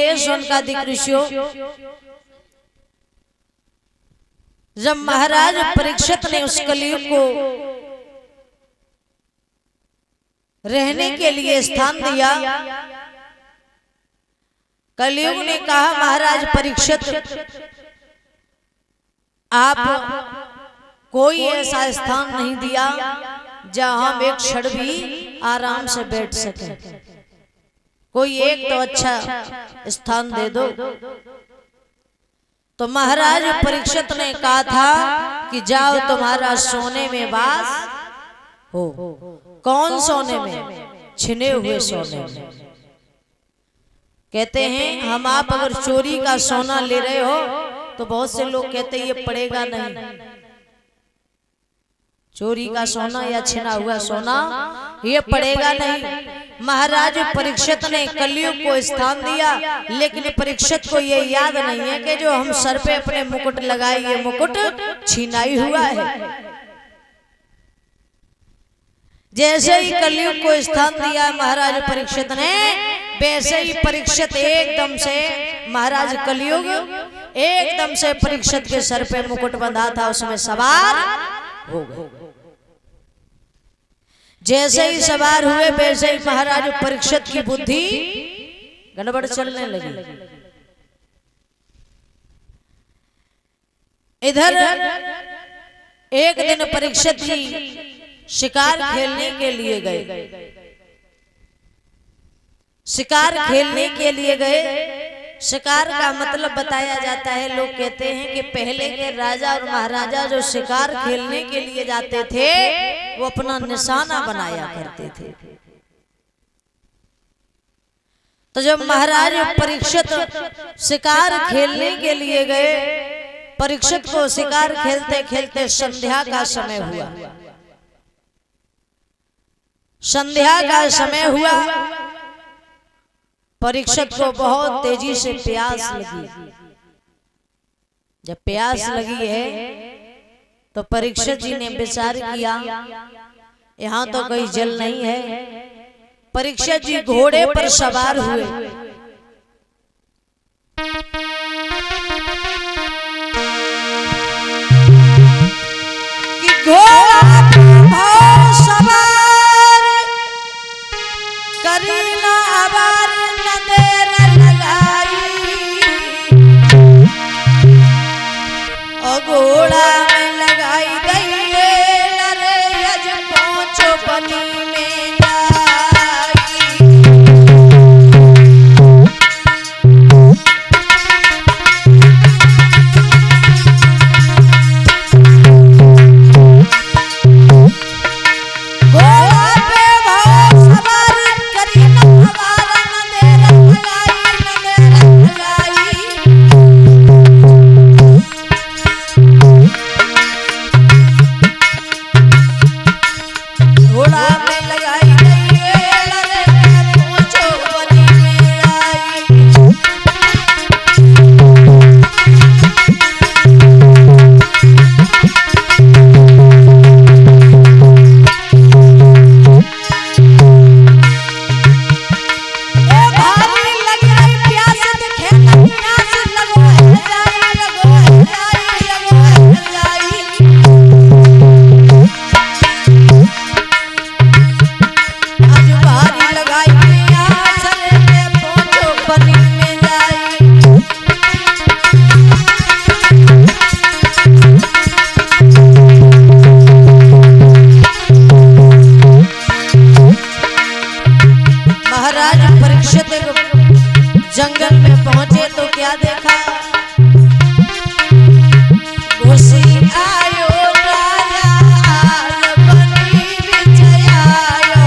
सुनिए सोनकादिक ऋषियों, जब महाराज परीक्षित ने उस कलयुग को रहने के लिए स्थान दिया, कलयुग ने कहा महाराज परीक्षित आप कोई ऐसा स्थान नहीं दिया जहां हम एक क्षण भी आराम से बैठ सके, कोई एक तो अच्छा स्थान दे दो। तो महाराज परीक्षित ने कहा था कि जाओ तुम्हारा सोने में वास हो। कौन सोने में? छिने हुए सोने में। कहते हैं हम आप अगर चोरी का सोना ले रहे हो तो बहुत से लोग कहते हैं ये पड़ेगा नहीं, चोरी का सोना या छिना हुआ सोना ये पड़ेगा नहीं। महाराज परीक्षित ने कलयुग को स्थान दिया, लेकिन परीक्षित को ये याद नहीं है कि जो हम सर पे अपने मुकुट लगाए ये मुकुट छीना ही हुआ है। जैसे ही कलयुग को स्थान दिया महाराज परीक्षित ने, वैसे ही परीक्षित एकदम से महाराज कलयुग एकदम से परीक्षित के सर पे मुकुट बंधा था उसमें सवार हो गए। जैसे ही सवार हुए वैसे ही महाराज परीक्षित की बुद्धि गड़बड़ चलने लगी। इधर एक दिन परीक्षित जी शिकार खेलने के लिए गए, शिकार खेलने के लिए गए। शिकार का मतलब बताया जाता है, लोग कहते हैं कि पहले के राजा और महाराजा जो शिकार खेलने के लिए जाते थे वो अपना निशाना बनाया करते थे। तो जब महाराज परीक्षित शिकार खेलने के लिए गए, परीक्षित को शिकार खेलते खेलते संध्या का समय हुआ। संध्या का समय हुआ, परीक्षित को बहुत तेजी से प्यास लगी। जब प्यास लगी है तो परीक्षित जी ने विचार किया यहाँ तो कोई जल नहीं है। परीक्षित जी घोड़े पर सवार हुए। कि घोड़ा पर सवार करीना आवार घोड़ा में लगाई गई नरेज पहुंचो बनी में जंगल में पहुंचे तो क्या देखा? घुसी आयो राजा बनी विजयायो,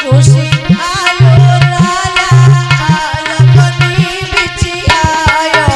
घुसी आयो राजा बनी विजयायो।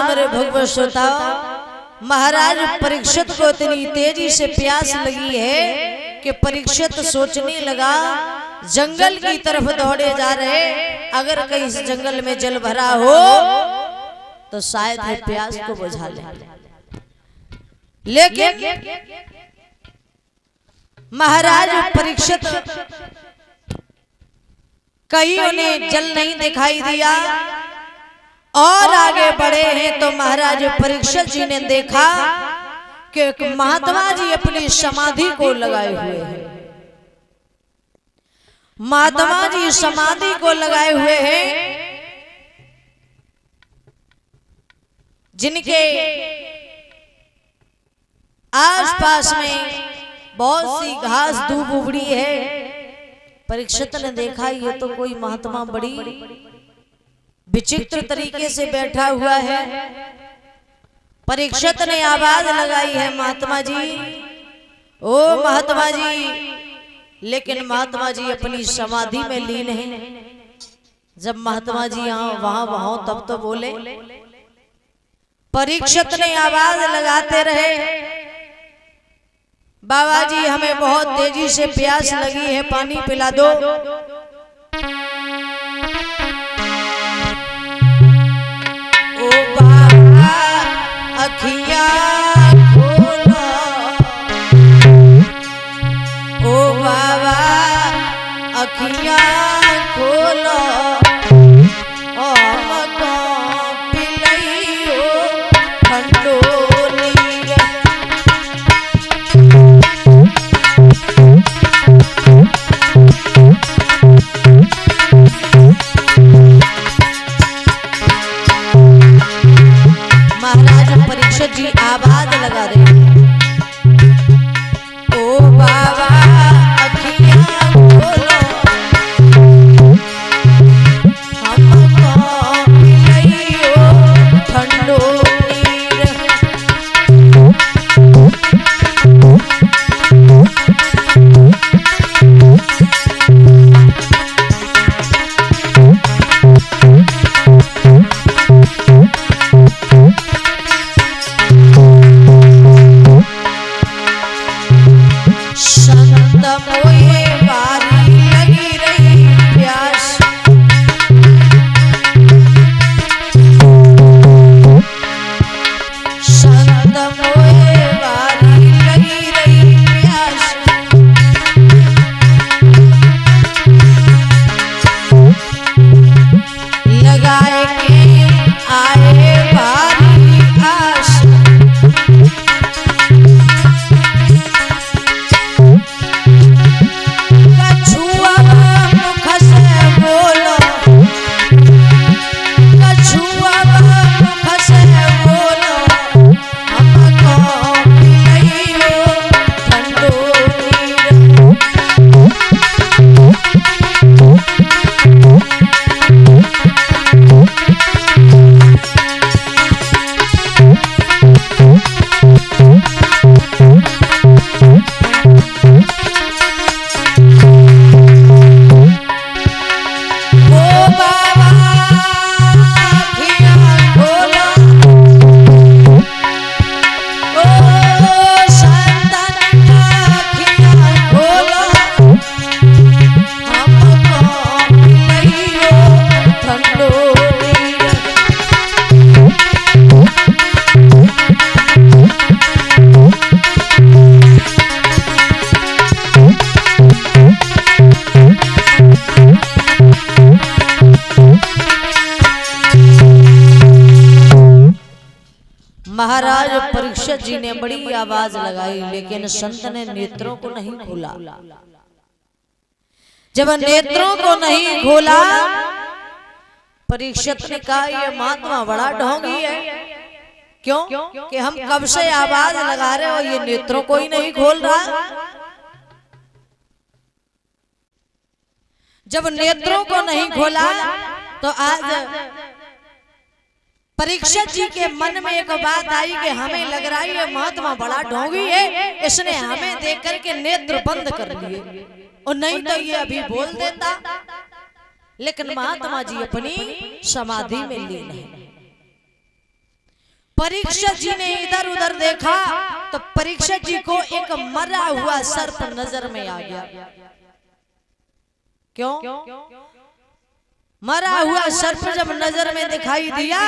मेरे भगवत श्रोताओ, महाराज परीक्षित को इतनी तेजी से प्यास लगी है कि परीक्षित सोचने लगा, जंगल की तरफ दौड़े जा रहे, अगर कहीं इस जंगल में जल भरा हो तो शायद है प्यास को बुझा ले। लेकिन महाराज परीक्षित कहीं उन्हें जल नहीं दिखाई दिया और आगे बढ़े हैं तो महाराज परीक्षित जी ने देखा कि एक महात्मा जी अपनी समाधि को लगाए हुए हैं। महात्मा जी समाधि को लगाए हुए हैं, जिनके आसपास में बहुत सी घास दूब उबड़ी है। परीक्षित ने देखा ये तो कोई महात्मा बड़ी विचित्र तरीके से बैठा हुआ है। परीक्षित ने आवाज लगाई है, महात्मा जी, ओ महात्मा जी। लेकिन महात्मा जी अपनी समाधि में लीन हैं। जब महात्मा जी यहाँ वहां तब तो बोले। परीक्षित ने आवाज लगाते रहे, बाबा जी हमें बहुत तेजी से प्यास लगी है, पानी पिला दो। ओ बाबा अखियाँ खोलो, ओ बाबा अखियाँ खोलो, हमको पिलाइयो ठंडो नीर। महाराज परीक्षित जी आवाज लगा रहे, ओ बाबा अखियाँ खोलो, हमको पिलाइयो ठंडो नीर। संत मोहे बारी लगी रही प्यास, संत मोहे बारी लगी रही प्यास। लगाए के आए बारी आस, कछुआ मुख से बोलो, कछुआ मुख से बोलो, हमको पिलाइयो ठंडो नीर। ओ बाबा अखियाँ खोलो, ओ संतन अखियाँ खोलो, हमको पिलाइयो ठंडो नीर। महाराज परीक्षित जी ने बड़ी आवाज लगाई, लेकिन संत ने नेत्रों को नहीं खोला। जब नेत्रों को नहीं खोला, परीक्षित ने कहा ये महात्मा बड़ा ढोंगी है। क्यों? कि हम कब से आवाज लगा रहे हो, ये नेत्रों को ही नहीं खोल रहा। जब नेत्रों को नहीं खोला तो आज परीक्षित जी के मन में एक बात आई कि हमें लग रहा है ये महात्मा बड़ा ढोंगी है, इसने हमें देख करके नेत्र बंद कर लिए, और नहीं तो ये अभी बोल देता। लेकिन महात्मा जी अपनी समाधि में लीन है। परीक्षित जी ने इधर उधर देखा तो परीक्षित जी को एक मरा हुआ सर्प नजर में आ गया। क्यों? मरा हुआ सर्प जब नजर में दिखाई दिया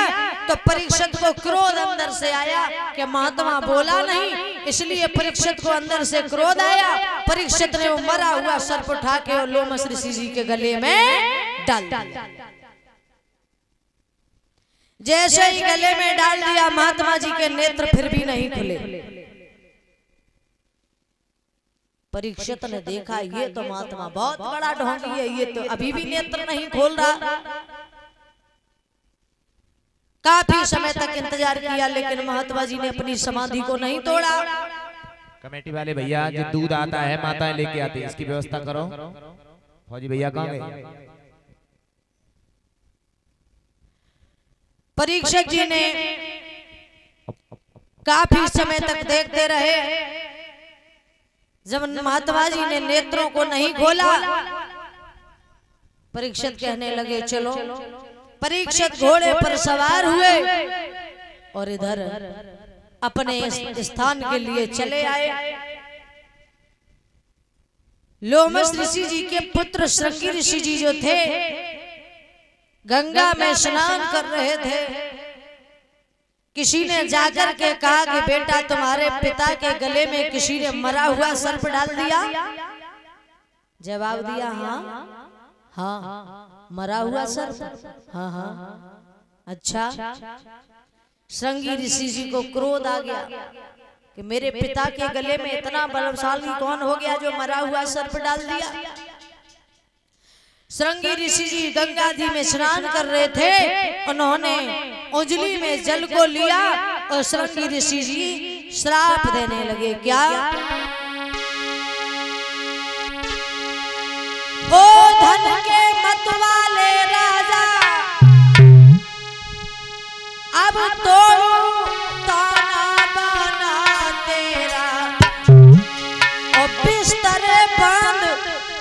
तो परीक्षित को क्रोध अंदर से आया कि महात्मा बोला नहीं, इसलिए परीक्षित को अंदर से क्रोध आया। परीक्षित ने वो मरा हुआ सर्प उठा के लोमस ऋषि जी के गले में डाल दिया। जैसे ही गले में डाल दिया, महात्मा जी के नेत्र फिर भी नहीं खुले। परीक्षित ने देखा ये तो महात्मा बहुत बड़ा ढोंगी है, ये तो अभी भी नेत्र नहीं खोल रहा। काफी समय तक इंतजार किया लेकिन महात्मा जी ने अपनी समाधि को नहीं तोड़ा। कमेटी वाले भैया, जो दूध आता है माताएं लेके आती है, इसकी व्यवस्था करो। फौजी भैया कहाँ गए? परीक्षित जी ने काफी समय तक देखते रहे। जब महात्मा जी ने नेत्रों को नहीं खोला, परीक्षित कहने लगे चलो। परीक्षित घोड़े पर सवार हुए और इधर अपने स्थान के लिए चले आए। लोमस ऋषि जी के पुत्र श्रृंगी ऋषि जी जो थे गंगा में स्नान कर रहे थे। किसी ने जाकर के कहा कि बेटा तुम्हारे पिता के गले में किसी ने मरा हुआ सर्प डाल दिया। जवाब दिया हाँ मरा हुआ सर्प, हाँ। अच्छा। श्रृंगी ऋषि जी को क्रोध आ गया कि मेरे पिता के गले में इतना बलशाली कौन हो गया जो मरा हुआ सर्प डाल दिया। श्रृंगी ऋषि जी गंगा जी में स्नान कर रहे थे। उन्होंने उंगली में जल को लिया और श्रृंगी ऋषि जी श्राप देने लगे। क्या? ओ धन के मतवाले राजा, अब तोड़ू ताना बाना तेरा, और बिस्तर बंद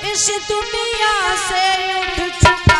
इस दुनिया से उठ चुका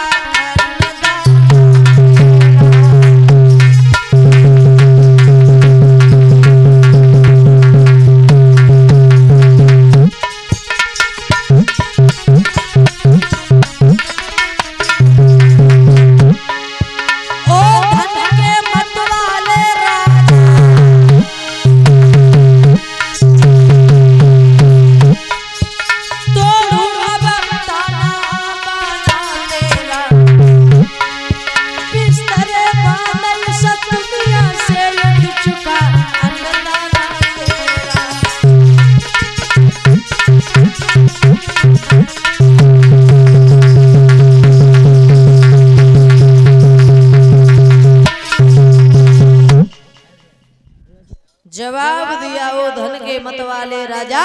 जवाब दिया, ओ धन के मतवाले राजा,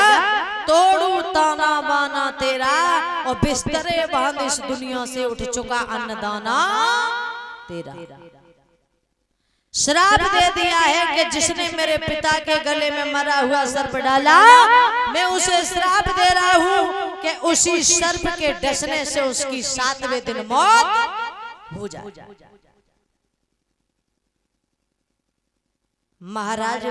तोड़ू ताना बाना तेरा, और बिस्तरे बांध इस दुनिया से उठ चुका अन्नदाना तेरा। श्राप दे दिया है कि जिसने मेरे पिता के गले में मरा हुआ सर्प डाला, मैं उसे श्राप दे रहा हूं कि उसी सर्प के डसने से उसकी 7वें दिन मौत हो जाए। महाराज,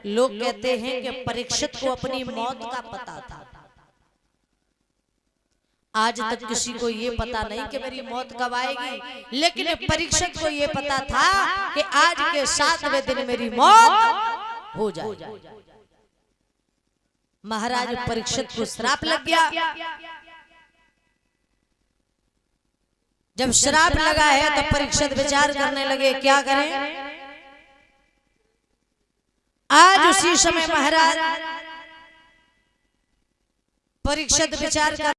लोग कहते हैं कि परीक्षित को अपनी मौत का पता था। आज तक किसी को ये पता नहीं कि मेरी मौत कब आएगी, लेकिन परीक्षित को ये पता था कि आज के 7वें दिन मेरी मौत हो जाए। महाराज, परीक्षित को श्राप लग गया। जब श्राप लगा है तो परीक्षित विचार करने लगे क्या करें। आज उसी समय महाराज परीक्षित विचार कर